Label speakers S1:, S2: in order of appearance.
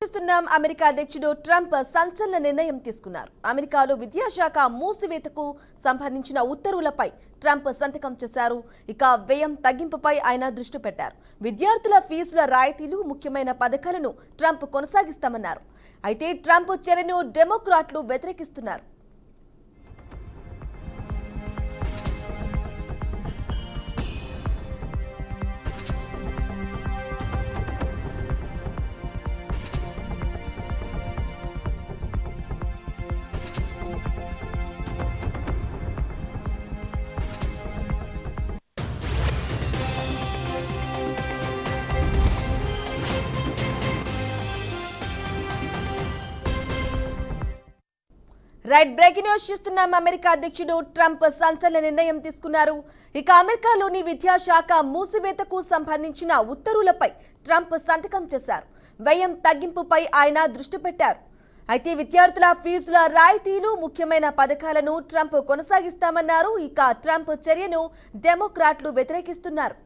S1: చూస్తున్నాం. అమెరికా అధ్యక్షుడు ట్రంప్ సంచలన నిర్ణయం తీసుకున్నారు. అమెరికాలో విద్యాశాఖ మూసివేతకు సంబంధించిన ఉత్తర్వులపై ట్రంప్ సంతకం చేశారు. ఇక వ్యయం తగ్గింపుపై ఆయన దృష్టి పెట్టారు. విద్యార్థుల ఫీజుల రాయితీలు ముఖ్యమైన పథకాలను ట్రంప్ కొనసాగిస్తామన్నారు. అయితే ట్రంప్ చర్యను డెమోక్రాట్లు వ్యతిరేకిస్తున్నారు. రైట్, బ్రేకింగ్ న్యూస్ చూస్తున్నాం. అమెరికా అధ్యక్షుడు ట్రంప్ సంచలన నిర్ణయం తీసుకున్నారు. ఇక అమెరికాలోని విద్యాశాఖ మూసివేతకు సంబంధించిన ఉత్తర్వులపై ట్రంప్ సంతకం చేశారు. వ్యయం తగ్గింపుపై ఆయన దృష్టి పెట్టారు. అయితే విద్యార్థుల ఫీజుల రాయితీలు ముఖ్యమైన పథకాలను ట్రంప్ కొనసాగిస్తామన్నారు. ఇక ట్రంప్ చర్యను డెమోక్రాట్లు వ్యతిరేకిస్తున్నారు.